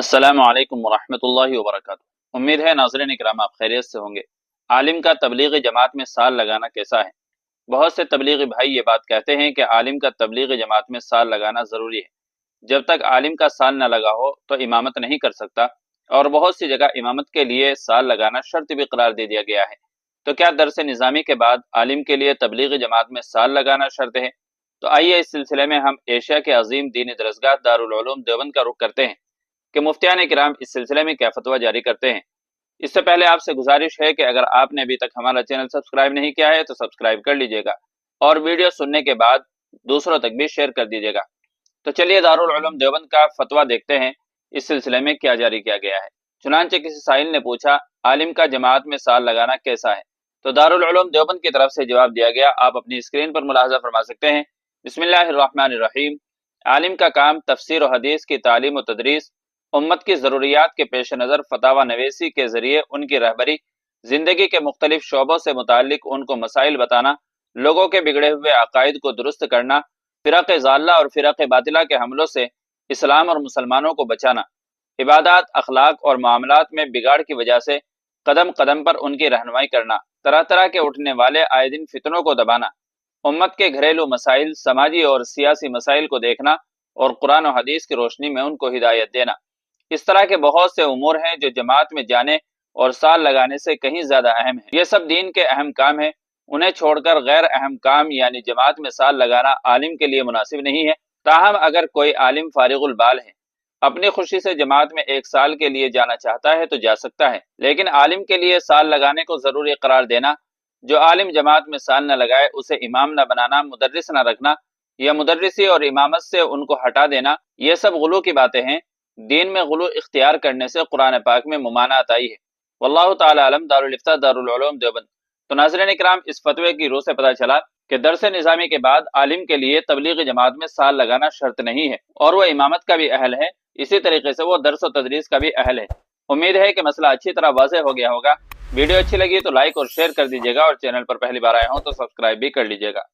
अस्सलामु अलैकुम वरहमतुल्लाहि वबरकातुहू। उम्मीद है नाज़रीन इकराम आप खैरियत से होंगे। आलिम का तबलीगी जमात में साल लगाना कैसा है? बहुत से तबलीगी भाई ये बात कहते हैं कि आलिम का तबलीगी जमात में साल लगाना ज़रूरी है। जब तक आलिम का साल न लगा हो तो इमामत नहीं कर सकता, और बहुत सी जगह इमामत के लिए साल लगाना शर्त भी करार दे दिया गया है। तो क्या दरस निज़ामी के बाद आलिम के लिए तबलीगी जमात में साल लगाना शर्त है? तो आइए इस सिलसिले में हम एशिया के अजीम दीनी दरसगाह दारुल उलूम देवबंद का रुख करते हैं कि मुफ्तियान किराम इस सिलसिले में क्या फतवा जारी करते हैं। इससे पहले आपसे गुजारिश है कि अगर आपने अभी तक हमारा चैनल सब्सक्राइब नहीं किया है तो सब्सक्राइब कर लीजिएगा, और वीडियो सुनने के बाद दूसरों तक भी शेयर कर दीजिएगा। तो चलिए दारुल उलूम देवबंद का फतवा देखते हैं, इस सिलसिले में क्या जारी किया गया है। चुनांचे किसी साइल ने पूछा, आलिम का जमात में साल लगाना कैसा है? तो दारुल उलूम देवबंद की तरफ से जवाब दिया गया, आप अपनी स्क्रीन पर मुलाहजा फरमा सकते हैं। बिस्मिल्लाहिर्रहमानिर्रहीम। आलिम का काम तफसीर और हदीस की तालीम और तदरीस, उम्मत की ज़रूरियात के पेश नज़र फतावा नवेसी के ज़रिए उनकी रहबरी, ज़िंदगी के मुख्तलिफ शोबों से मुताल्लिक उनको मसाइल बताना, लोगों के बिगड़े हुए अकायद को दुरुस्त करना, फ़िरक़ ज़ाल्ला और फ़िरक़ बातिला के हमलों से इस्लाम और मुसलमानों को बचाना, इबादत, अखलाक और मामलात में बिगाड़ की वजह से कदम कदम पर उनकी रहनुमाई करना, तरह तरह के उठने वाले आए दिन फितनों को दबाना, उम्मत के घरेलू मसाइल, समाजी और सियासी मसाइल को देखना और कुरान और हदीस की रोशनी में उनको हिदायत देना। इस तरह के बहुत से उमूर हैं जो जमात में जाने और साल लगाने से कहीं ज्यादा अहम है। ये सब दीन के अहम काम है, उन्हें छोड़कर गैर अहम काम यानी जमात में साल लगाना आलिम के लिए मुनासिब नहीं है। ताहम अगर कोई आलिम फारिगुल बाल है, अपनी खुशी से जमात में एक साल के लिए जाना चाहता है तो जा सकता है, लेकिन आलिम के लिए साल लगाने को जरूरी करार देना, जो आलिम जमात में साल न लगाए उसे इमाम न बनाना, मुदर्रिस न रखना या मुदर्रिसी और इमामत से उनको हटा देना, ये सब गुलू की बातें हैं। दीन में गुलू इख्तियार करने से कुरान पाक में मुमानात आई है। वल्लाहु ताला अलम। दारुल इफ्ता दारुल उलूम देवबंद। तो नाज़रीन इकराम, इस फतवे की रूह से पता चला कि दरस निज़ामी के बाद आलिम के लिए तबलीगी जमात में साल लगाना शर्त नहीं है, और वह इमामत का भी अहल है। इसी तरीके से वो दरस और तदरीस का भी अहल है। उम्मीद है कि मसला अच्छी तरह वाज़ेह हो गया होगा। वीडियो अच्छी लगी तो लाइक और शेयर कर दीजिएगा, और चैनल पर पहली बार आए हों तो सब्सक्राइब भी कर लीजिएगा।